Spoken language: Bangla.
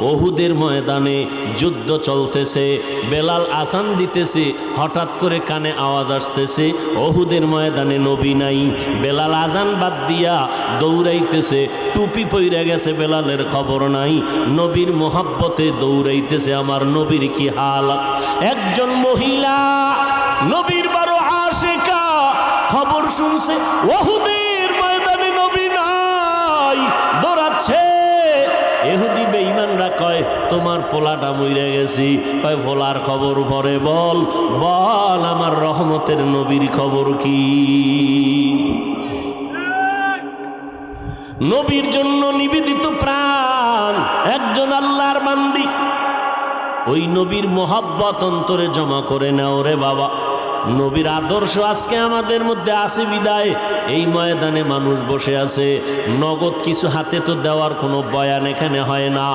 ওহুদের ময়দানে যুদ্ধ চলতেছে, বেলাল আজান দিতেছে, হঠাৎ করে কানে আওয়াজ আসতেছে ওহুদের ময়দানে নবী নাই। বেলাল আজান বাদ দিয়া দৌড়াইতেছে, টুপি পইরা গেছে, বেলালের খবর নাই। নবীর মোহাব্বতে দৌড়াইতেছে, আমার নবীর কি হাল। একজন মহিলা নবীর বড় আশিকা, খবর শুনছে ওহুদের ময়দানে নবী নাই, দৌড়াচ্ছে। ইহুদি বেঈমানরা কয় তোমার পোলাটা মইরা গেছি। কয় পোলার খবর পরে বল, বল আমার রহমতের নবীর খবর কি। নবীর জন্য নিবেদিত প্রাণ একজন আল্লাহর বান্দি, ওই নবীর মোহাব্বত অন্তরে জমা করে নাও রে বাবা। নবীর আদর্শ আজকে আমাদের মধ্যে আছে বিদায় এই ময়দানে মানুষ বসে আছে। নগদ কিছু হাতে তো দেওয়ার কোনো বয়ান এখানে হয় না।